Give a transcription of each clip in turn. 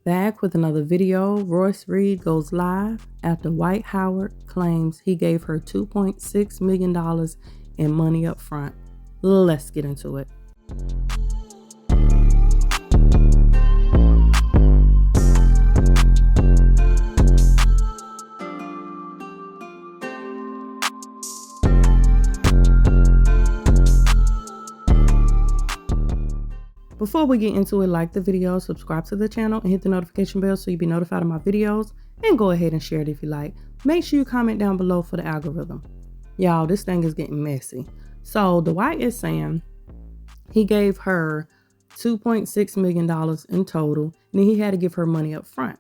Back with another video. Royce Reed goes live after Dwight Howard claims he gave her $2.6 million in money up front. Let's get into it. Before we get into it, like the video, subscribe to the channel, and hit the notification bell so you'll be notified of my videos, and go ahead and share it if you like. Make sure you comment down below for the algorithm. Y'all, this thing is getting messy. So Dwight is saying he gave her $2.6 million in total, and then he had to give her money up front.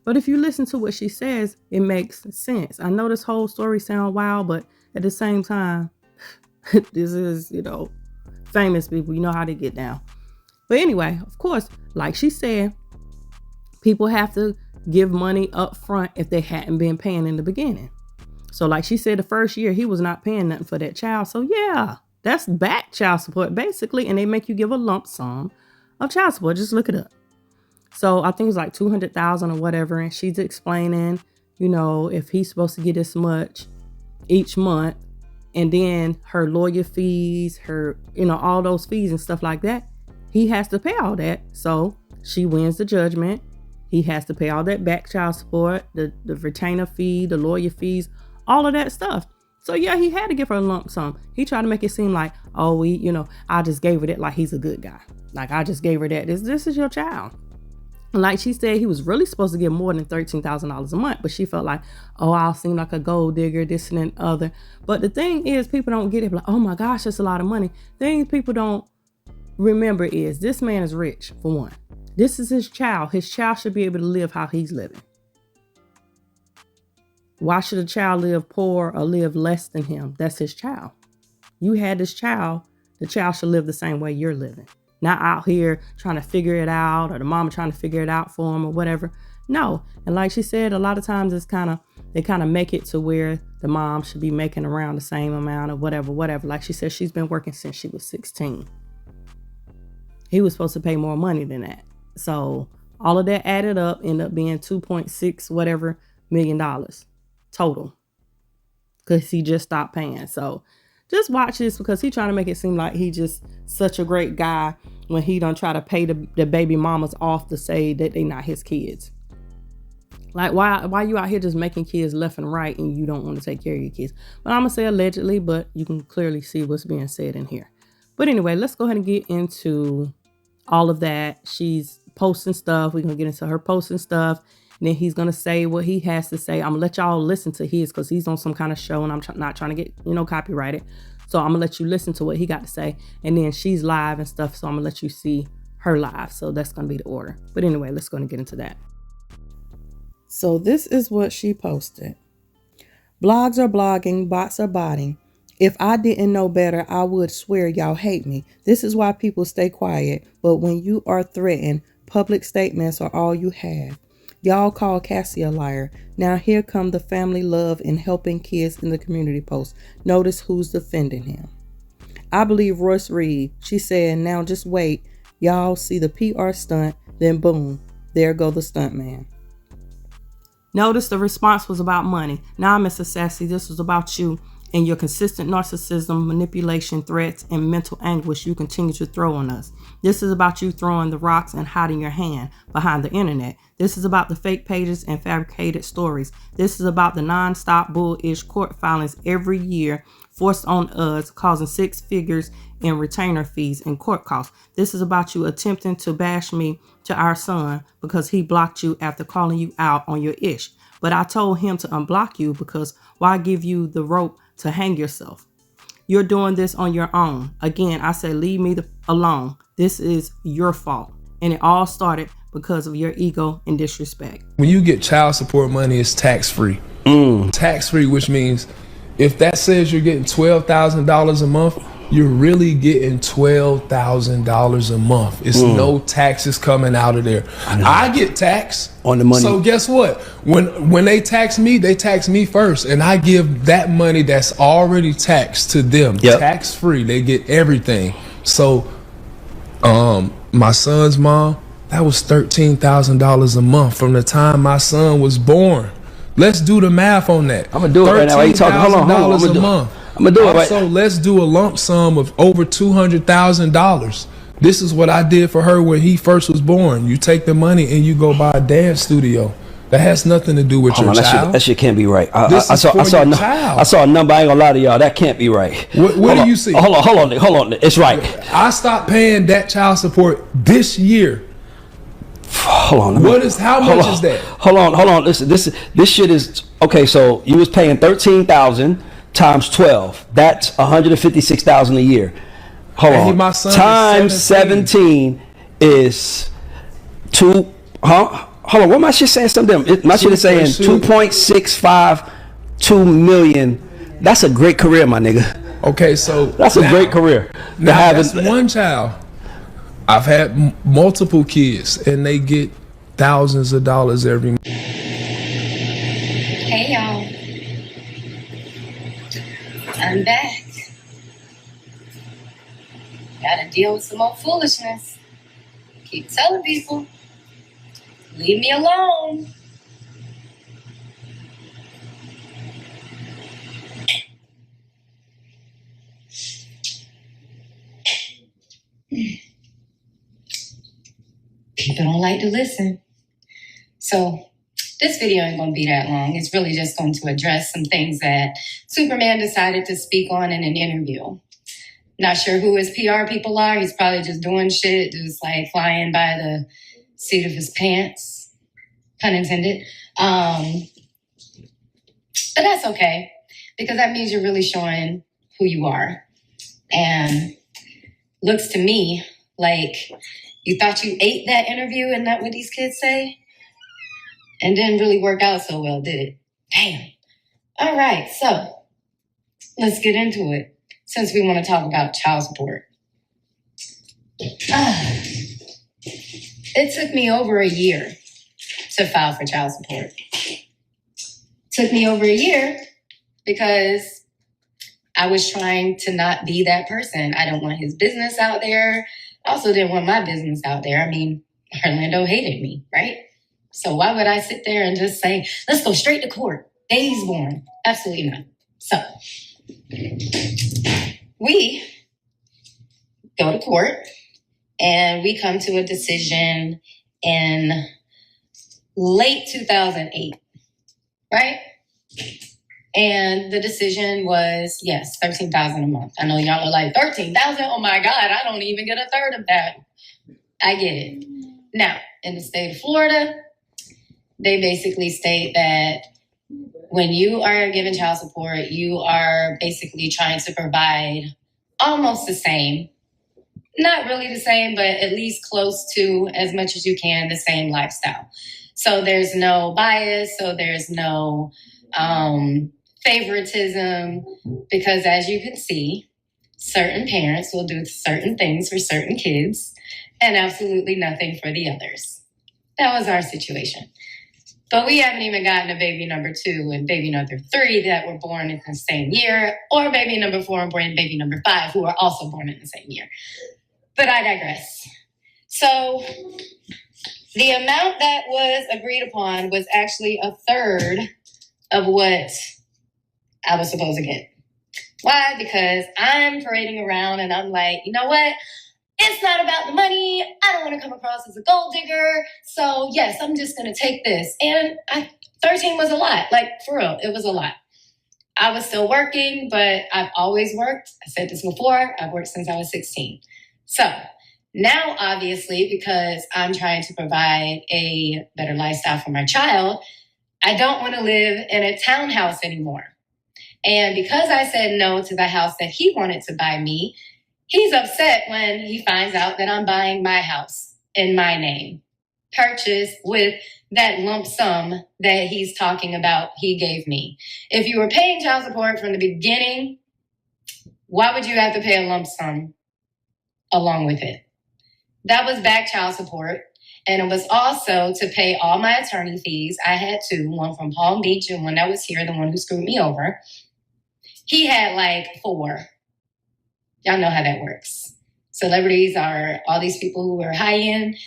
But if you listen to what she says, it makes sense. I know this whole story sounds wild, but at the same time, this is, famous people. You know how they get down. But anyway, of course, like she said, people have to give money up front if they hadn't been paying in the beginning. So like she said, the first year he was not paying nothing for that child. So yeah, that's back child support basically. And they make you give a lump sum of child support. Just look it up. So I think it's like $200,000 or whatever. And she's explaining, if he's supposed to get this much each month, and then her lawyer fees, her, all those fees and stuff like that. He has to pay all that. So she wins the judgment. He has to pay all that back child support, the retainer fee, the lawyer fees, all of that stuff. So yeah, he had to give her a lump sum. He tried to make it seem like, I just gave her that like he's a good guy. Like I just gave her that. This is your child. And like she said, he was really supposed to get more than $13,000 a month, but she felt like, I'll seem like a gold digger, this and that other. But the thing is, people don't get it. Like, oh my gosh, that's a lot of money. Things people don't remember is this man is rich, for one. This is his child. His child should be able to live how he's living. Why should a child live poor or live less than him? That's his child. You had this child. The child should live the same way you're living. Not out here trying to figure it out, or the mama trying to figure it out for him or whatever. No. And like she said, a lot of times they kind of make it to where the mom should be making around the same amount of whatever. Like she said, she's been working since she was 16. He was supposed to pay more money than that. So all of that added up ended up being $2.6 whatever million total, because he just stopped paying. So just watch this, because he trying to make it seem like he just such a great guy when he don't try to pay the baby mamas off to say that they not his kids. Like why you out here just making kids left and right and you don't want to take care of your kids? But I'm gonna say allegedly, but you can clearly see what's being said in here. But anyway, let's go ahead and get into all of that. She's posting stuff. We're going to get into her posting stuff. And then he's going to say what he has to say. I'm going to let y'all listen to his, because he's on some kind of show and I'm not trying to get, copyrighted. So I'm going to let you listen to what he got to say. And then she's live and stuff. So I'm going to let you see her live. So that's going to be the order. But anyway, let's go and get into that. So this is what she posted. Blogs are blogging, bots are botting. If I didn't know better, I would swear y'all hate me. This is why people stay quiet. But when you are threatened, public statements are all you have. Y'all call Cassie a liar. Now here come the family love and helping kids in the community post. Notice who's defending him. I believe Royce Reed. She said, now just wait. Y'all see the PR stunt. Then boom, there go the stunt man. Notice the response was about money. Nah, Mr. Sassy, this was about you and your consistent narcissism, manipulation, threats, and mental anguish you continue to throw on us. This is about you throwing the rocks and hiding your hand behind the internet. This is about the fake pages and fabricated stories. This is about the non-stop bullish court filings every year forced on us, causing 6 figures in retainer fees and court costs. This is about you attempting to bash me to our son because he blocked you after calling you out on your ish. But I told him to unblock you, because why give you the rope to hang yourself? You're doing this on your own. Again, I said, leave me alone. This is your fault. And it all started because of your ego and disrespect. When you get child support money, it's tax-free. Tax-free, which means if that says you're getting $12,000 a month, you're really getting $12,000 a month. It's no taxes coming out of there. I get taxed on the money. So guess what? When they tax me first, and I give that money that's already taxed to them, tax free. They get everything. So my son's mom, That was $13,000 a month from the time my son was born. Let's do the math on that. I'm gonna do it right now. Why you talking? Hold on. $13,000 a month. I'm gonna do it right. So let's do a lump sum of over $200,000. This is what I did for her when he first was born. You take the money and you go buy a dance studio. That has nothing to do with your child. That shit can't be right. I saw a number. I ain't gonna lie to y'all. That can't be right. What do you see? Hold on. It's right. I stopped paying that child support this year. Hold on. How much is that? Hold on. Listen, this shit is okay. So you was paying $13,000 times 12. That's $156,000 a year. Hold on. My son times 17 is two. Hold on. What my shit saying? My shit is saying 2.652 million. That's a great career, my nigga. Okay, so that's a great career. That's one child. I've had multiple kids, and they get thousands of dollars every month. Hey, y'all. I'm back. Gotta deal with some more foolishness. Keep telling people, leave me alone. People don't like to listen. So this video ain't going to be that long. It's really just going to address some things that Superman decided to speak on in an interview. Not sure who his PR people are. He's probably just doing shit, just like flying by the seat of his pants. Pun intended. But that's okay, because that means you're really showing who you are. And looks to me like you thought you ate that interview, and not what these kids say? And didn't really work out so well, did it? Damn. All right, so let's get into it, since we want to talk about child support. It took me over a year to file for child support. Took me over a year because I was trying to not be that person. I don't want his business out there. I also didn't want my business out there. I mean, Orlando hated me, right? So why would I sit there and just say, let's go straight to court? Baby's born. Absolutely not. So we go to court and we come to a decision in late 2008, right? And the decision was, yes, $13,000 a month. I know y'all are like, $13,000? Oh my God, I don't even get a third of that. I get it. Now, in the state of Florida, they basically state that when you are given child support, you are basically trying to provide almost the same, not really the same, but at least close to, as much as you can, the same lifestyle. So there's no bias, so there's no favoritism, because as you can see, certain parents will do certain things for certain kids and absolutely nothing for the others. That was our situation. But we haven't even gotten to baby number 2 and baby number 3 that were born in the same year, or baby number 4 and baby number 5 who are also born in the same year. But I digress. So the amount that was agreed upon was actually a third of what I was supposed to get. Why? Because I'm parading around and I'm like, you know what? It's not about the money. I don't want to come across as a gold digger. So yes, I'm just going to take this. And 13 was a lot. Like, for real, it was a lot. I was still working, but I've always worked. I said this before. I've worked since I was 16. So now, obviously, because I'm trying to provide a better lifestyle for my child, I don't want to live in a townhouse anymore. And because I said no to the house that he wanted to buy me, he's upset when he finds out that I'm buying my house in my name, purchased with that lump sum that he's talking about he gave me. If you were paying child support from the beginning, why would you have to pay a lump sum along with it? That was back child support. And it was also to pay all my attorney fees. I had 2, one from Palm Beach and one that was here, the one who screwed me over. He had like 4. Y'all know how that works. Celebrities are all these people who are high-end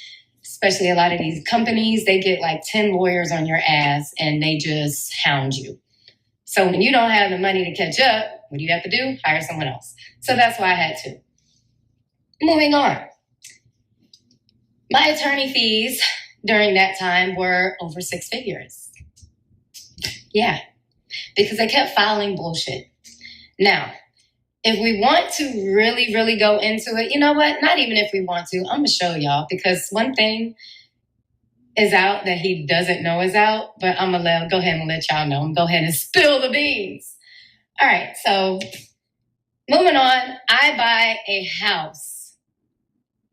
especially a lot of these companies, they get like 10 lawyers on your ass and they just hound you. So when you don't have the money to catch up, what do you have to do? Hire someone else. So that's why I had to. Moving on. My attorney fees during that time were over 6 figures. Yeah, because I kept filing bullshit. Now, if we want to really, really go into it, you know what? Not even if we want to, I'm going to show y'all, because one thing is out that he doesn't know is out, but I'm going to go ahead and let y'all know. I'm going to go ahead and spill the beans. All right, so moving on, I buy a house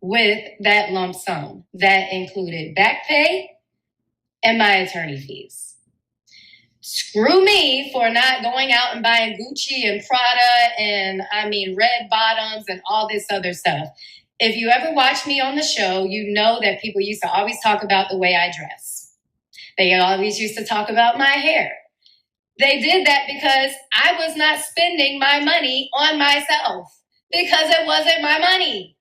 with that lump sum that included back pay and my attorney fees. Screw me for not going out and buying Gucci and Prada and red bottoms and all this other stuff. If you ever watch me on the show, you know that people used to always talk about the way I dress. They always used to talk about my hair. They did that because I was not spending my money on myself because it wasn't my money.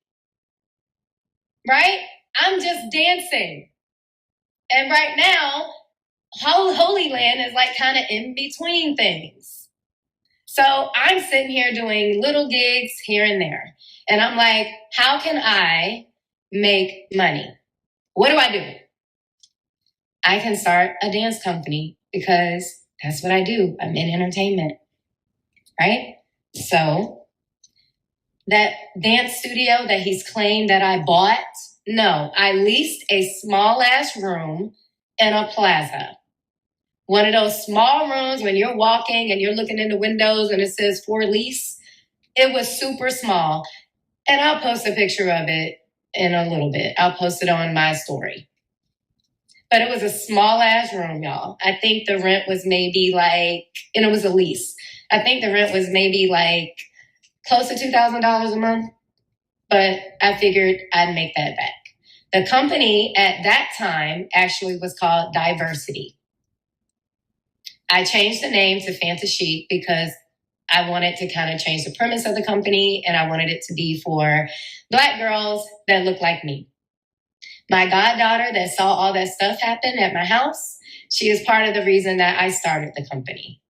Right? I'm just dancing. And right now, Holy Land is like kind of in between things. So I'm sitting here doing little gigs here and there. And I'm like, how can I make money? What do? I can start a dance company because that's what I do. I'm in entertainment, right? So that dance studio that he's claimed that I bought, no, I leased a small ass room in a plaza. One of those small rooms when you're walking and you're looking in the windows and it says for lease. It was super small. And I'll post a picture of it in a little bit. I'll post it on my story. But it was a small ass room, y'all. I think the rent was maybe and it was a lease. I think the rent was maybe close to $2,000 a month. But I figured I'd make that back. The company at that time actually was called Diversity. I changed the name to Fantasy because I wanted to kind of change the premise of the company, and I wanted it to be for Black girls that look like me. My goddaughter that saw all that stuff happen at my house, she is part of the reason that I started the company.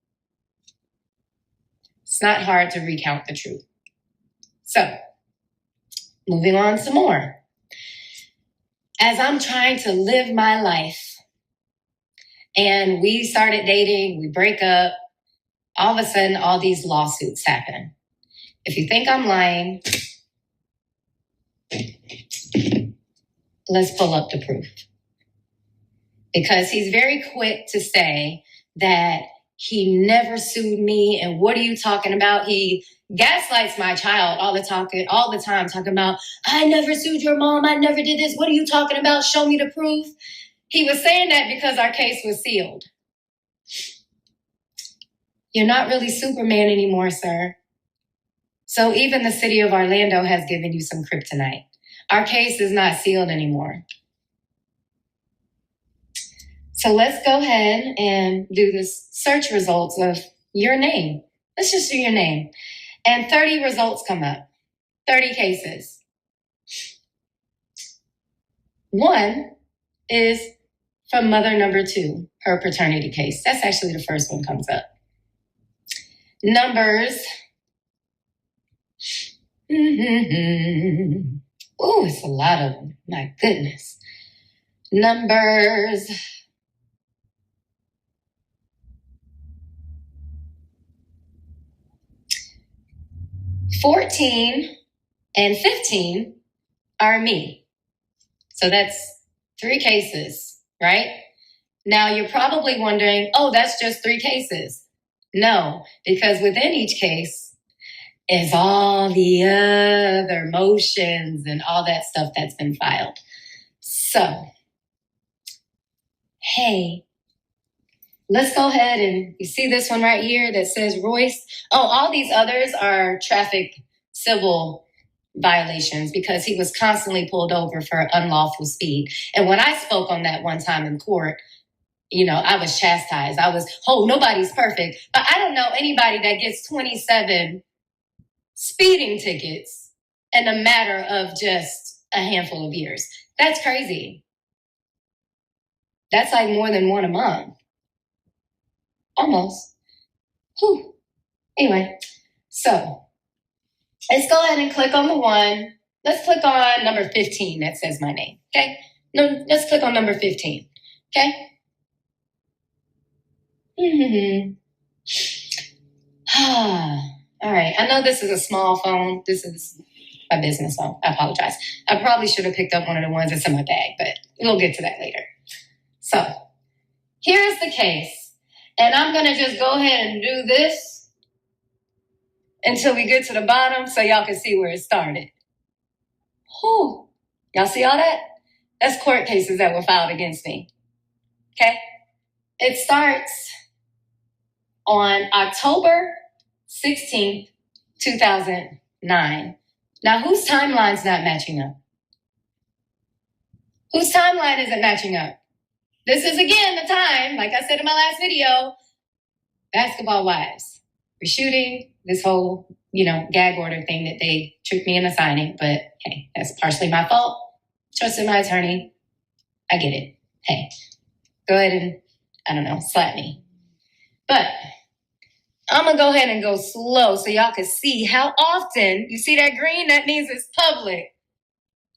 It's not hard to recount the truth. So, moving on some more. As I'm trying to live my life, and we started dating, we break up, all of a sudden, all these lawsuits happen. If you think I'm lying, let's pull up the proof. Because he's very quick to say that he never sued me, and what are you talking about? He gaslights my child all the time, talking about, I never sued your mom, I never did this, what are you talking about? Show me the proof. He was saying that because our case was sealed. You're not really Superman anymore, sir. So even the city of Orlando has given you some kryptonite. Our case is not sealed anymore. So let's go ahead and do the search results of your name. Let's just do your name. And 30 results come up. 30 cases. One is from mother number 2, her paternity case. That's actually the first one comes up. Numbers. Oh, it's a lot of them. My goodness. Numbers. $14 and $15 are me. So that's 3 cases, right? Now you're probably wondering, oh, that's just 3 cases. No, because within each case is all the other motions and all that stuff that's been filed. So, hey, let's go ahead and you see this one right here that says Royce. Oh, all these others are traffic civil violations because he was constantly pulled over for unlawful speed. And when I spoke on that one time in court, I was chastised. Nobody's perfect. But I don't know anybody that gets 27 speeding tickets in a matter of just a handful of years. That's crazy. That's like more than one a month. Almost. Whew. Anyway, so let's go ahead and click on the one. Let's click on number 15 that says my name, okay? No, let's click on number 15, okay? All right, I know this is a small phone. This is my business phone. I apologize. I probably should have picked up one of the ones that's in my bag, but we'll get to that later. So here's the case. And I'm going to just go ahead and do this until we get to the bottom so y'all can see where it started. Whew. Y'all see all that? That's court cases that were filed against me. Okay? It starts on October 16th, 2009. Now, whose timeline's not matching up? Whose timeline isn't matching up? This is, again, the time, like I said in my last video, basketball wives. We're shooting this whole, gag order thing that they tricked me into signing. But, hey, that's partially my fault. Trusted my attorney. I get it. Hey, go ahead and, slap me. But I'm going to go ahead and go slow so y'all can see how often, you see that green? That means it's public.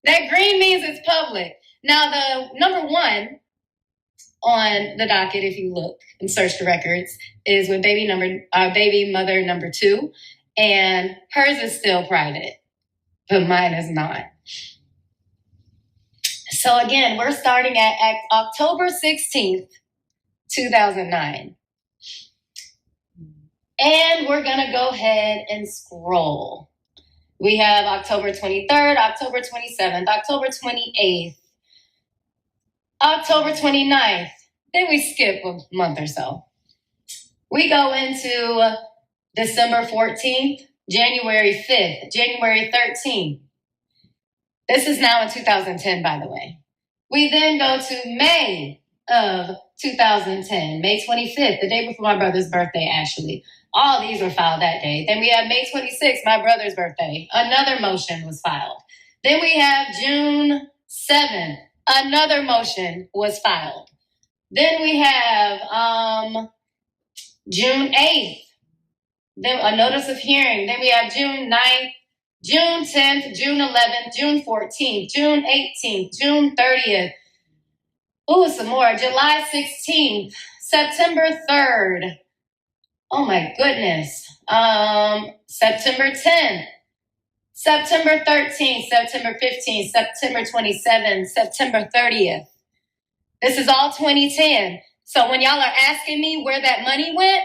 That green means it's public. Now, the number one on the docket, if you look and search the records, is with baby mother number 2, and hers is still private, but mine is not. So again, we're starting at October 16th, 2009. And we're gonna go ahead and scroll. We have October 23rd, October 27th, October 28th, October 29th. Then we skip a month or so. We go into December 14th, January 5th, January 13th. This is now in 2010, by the way. We then go to May of 2010, May 25th, the day before my brother's birthday, actually. All these were filed that day. Then we have May 26th, my brother's birthday. Another motion was filed. Then we have June 7th. Another motion was filed. Then we have June 8th. Then a notice of hearing. Then we have June 9th, June 10th, June 11th, June 14th, June 18th, June 30th. Ooh, some more. July 16th, September 3rd. Oh my goodness. September 10th, September 13th, September 15th, September 27th, September 30th. This is all 2010. So when y'all are asking me where that money went,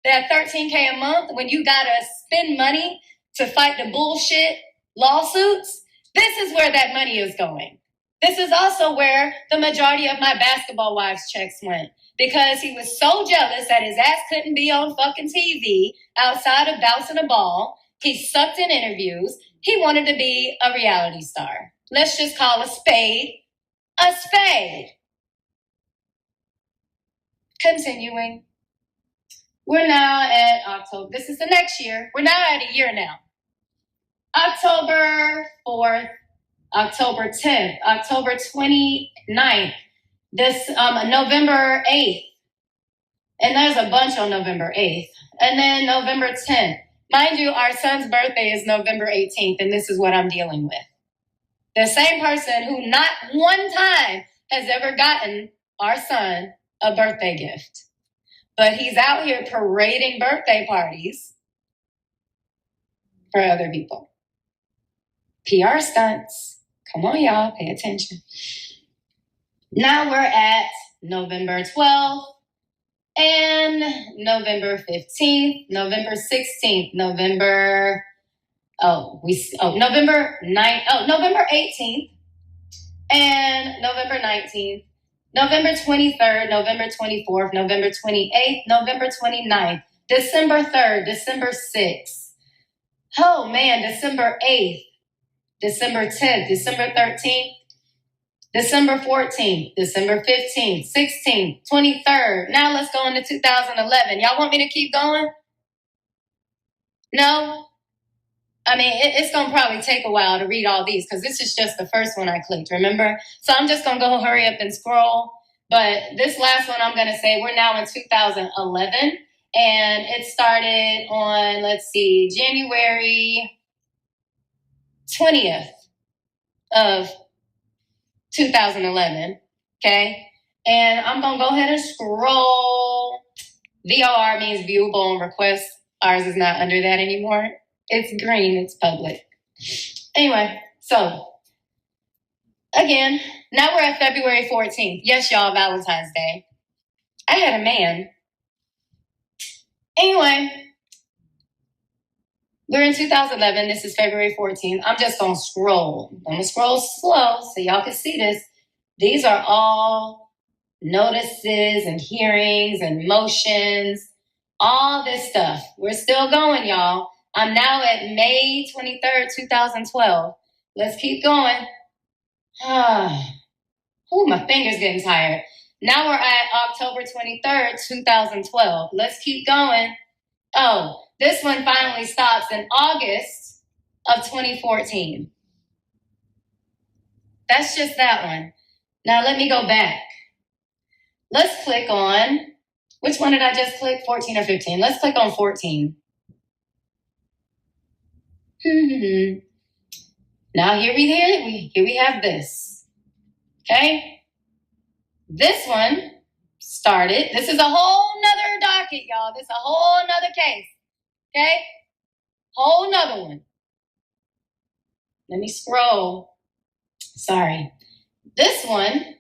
that $13K a month, when you gotta spend money to fight the bullshit lawsuits, this is where that money is going. This is also where the majority of my basketball wives' checks went, because he was so jealous that his ass couldn't be on fucking TV outside of bouncing a ball. He sucked in interviews. He wanted to be a reality star. Let's just call a spade a spade. Continuing. We're now at October. This is the next year. We're now at a year now. October 4th, October 10th, October 29th, November 8th. And there's a bunch on November 8th. And then November 10th. Mind you, our son's birthday is November 18th, and this is what I'm dealing with. The same person who not one time has ever gotten our son a birthday gift. But he's out here parading birthday parties for other people. PR stunts. Come on, y'all, pay attention. Now we're at November 12th and November 15th, November 16th, November 18th, and November 19th, November 23rd, November 24th, November 28th, November 29th, December 3rd, December 6th. Oh man, December 8th, December 10th, December 13th, December 14th, December 15th, 16th, 23rd. Now let's go into 2011. Y'all want me to keep going? No? I mean, it's going to probably take a while to read all these because this is just the first one I clicked, remember? So I'm just going to go hurry up and scroll But this last one I'm going to say, we're now in 2011. And it started on, let's see, January 20th of 2011. Okay. And I'm going to go ahead and scroll. VOR means viewable on request. Ours is not under that anymore. It's green. It's public. Anyway, so again, now we're at February 14th. Yes, y'all, Valentine's Day. I had a man. Anyway, we're in 2011. This is February 14th. I'm just going to scroll. I'm going to scroll slow so y'all can see this. These are all notices and hearings and motions, all this stuff. We're still going, y'all. I'm now at May 23rd, 2012. Let's keep going. My finger's getting tired. Now we're at October 23rd, 2012. Let's keep going. Oh, this one finally stops in August of 2014. That's just that one. Now let me go back. Let's click on, which one did I just click? 14 or 15? Let's click on 14. Now here we have this. Okay? This one started. This is a whole nother docket, y'all. This is a whole nother case. Okay? Whole nother one. Let me scroll. Sorry. This one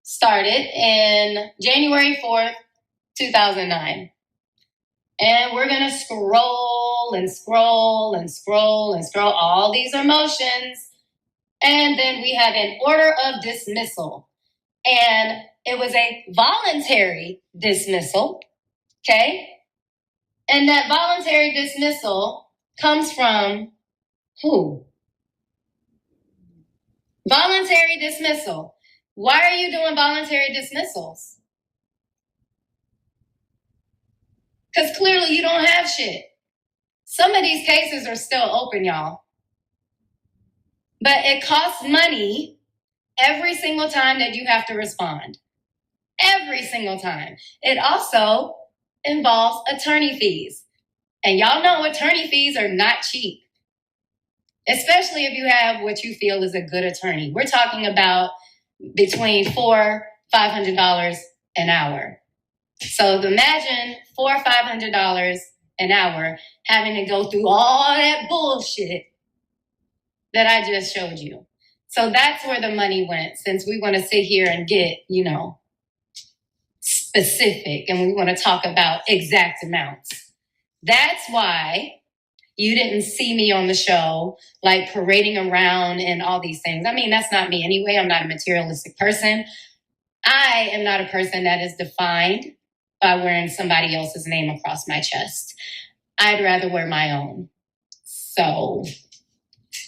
started in January 4th, 2009. And we're going to scroll and scroll and scroll and scroll. All these are motions. And then we have an order of dismissal. And it was a voluntary dismissal. Okay? And that voluntary dismissal comes from who? Voluntary dismissal. Why are you doing voluntary dismissals? Because clearly you don't have shit. Some of these cases are still open, y'all. But it costs money every single time that you have to respond. Every single time. It also involves attorney fees. And y'all know attorney fees are not cheap. Especially if you have what you feel is a good attorney. We're talking about between $400-$500 an hour. So imagine $400 or $500 an hour having to go through all that bullshit that I just showed you. So that's where the money went, since we want to sit here and get, specific and we want to talk about exact amounts. That's why you didn't see me on the show, like parading around and all these things. I mean, that's not me anyway. I'm not a materialistic person. I am not a person that is defined by wearing somebody else's name across my chest. I'd rather wear my own. So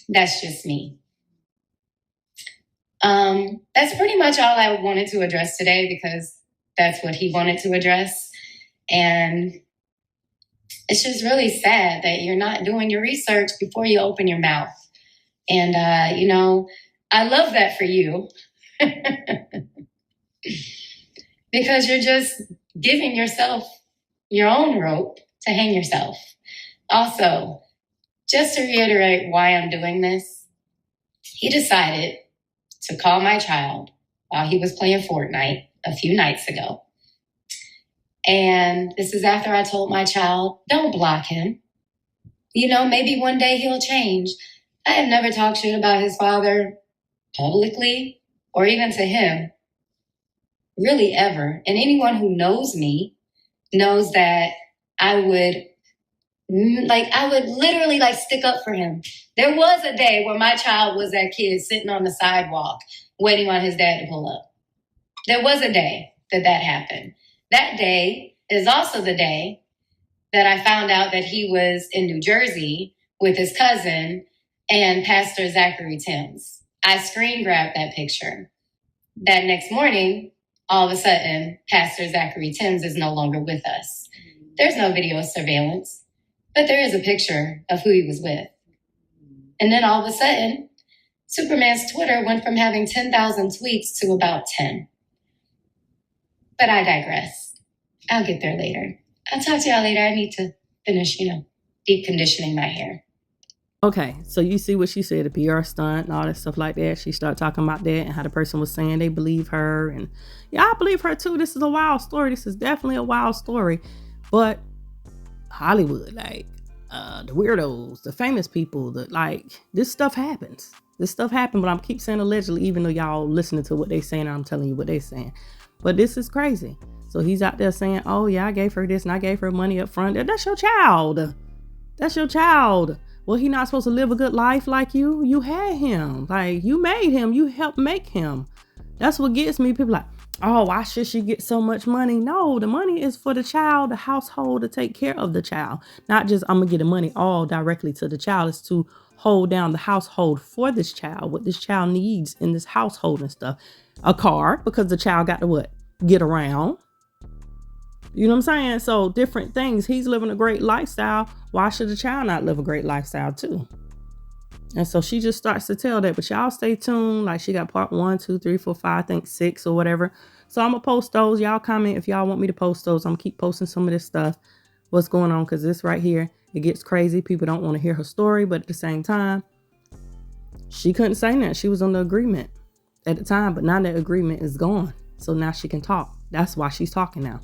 that's just me. That's pretty much all I wanted to address today, because that's what he wanted to address. And it's just really sad that you're not doing your research before you open your mouth. And, I love that for you. Because you're just giving yourself your own rope to hang yourself. Also, just to reiterate why I'm doing this, he decided to call my child while he was playing Fortnite a few nights ago. And this is after I told my child, don't block him. Maybe one day he'll change. I have never talked shit about his father publicly or even to him, really ever. And anyone who knows me knows that I would literally stick up for him. There was a day where my child was that kid sitting on the sidewalk waiting on his dad to pull up. There was a day that happened. That day is also the day that I found out that he was in New Jersey with his cousin and Pastor Zachary Timms. I screen grabbed that picture. That next morning, all of a sudden, Pastor Zachary Timms is no longer with us. There's no video surveillance, but there is a picture of who he was with. And then all of a sudden, Superman's Twitter went from having 10,000 tweets to about 10. But I digress. I'll get there later. I'll talk to y'all later. I need to finish, deep conditioning my hair. Okay, so you see what she said, the PR stunt and all that stuff like that. She started talking about that and how the person was saying they believe her. And yeah, I believe her too. This is a wild story. This is definitely a wild story. But Hollywood, like the weirdos, the famous people, this stuff happens. This stuff happened, but I'm keep saying allegedly, even though y'all listening to what they saying, and I'm telling you what they saying. But this is crazy. So he's out there saying, oh yeah, I gave her this and I gave her money up front. That's your child. That's your child. Well, he not supposed to live a good life like you. You had him. Like, you made him. You helped make him. That's what gets me. People like, oh, why should she get so much money? No, the money is for the child, the household, to take care of the child. Not just, I'm going to get the money all directly to the child. It's to hold down the household for this child, what this child needs in this household and stuff. A car, because the child got to what? Get around. You know what I'm saying? So different things. He's living a great lifestyle. Why should the child not live a great lifestyle too? And so she just starts to tell that. But y'all stay tuned. Like, she got part 1, 2, 3, 4, 5, I think 6 or whatever. So I'm going to post those. Y'all comment if y'all want me to post those. I'm going to keep posting some of this stuff. What's going on? Because this right here, it gets crazy. People don't want to hear her story. But at the same time, she couldn't say that. She was on the agreement at the time. But now that agreement is gone. So now she can talk. That's why she's talking now.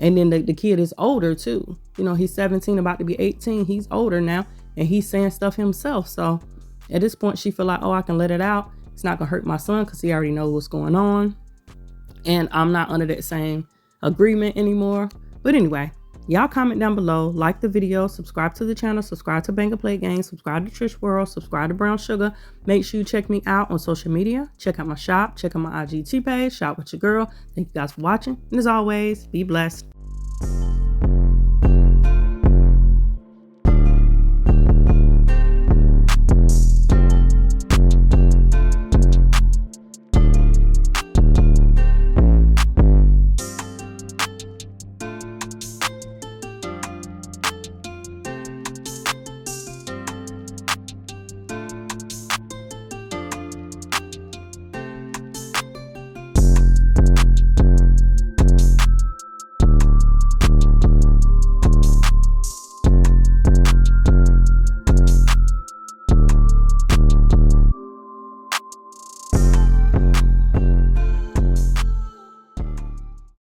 And then the kid is older too. He's 17, about to be 18. He's older now, and he's saying stuff himself. So at this point, she feel like, oh, I can let it out. It's not gonna hurt my son because he already knows what's going on. And I'm not under that same agreement anymore. But anyway, y'all comment down below, like the video, subscribe to the channel, subscribe to Bang Play Games, subscribe to Trish World, subscribe to Brown Sugar. Make sure you check me out on social media. Check out my shop, check out my IGT page, Shop with your girl. Thank you guys for watching. And as always, be blessed.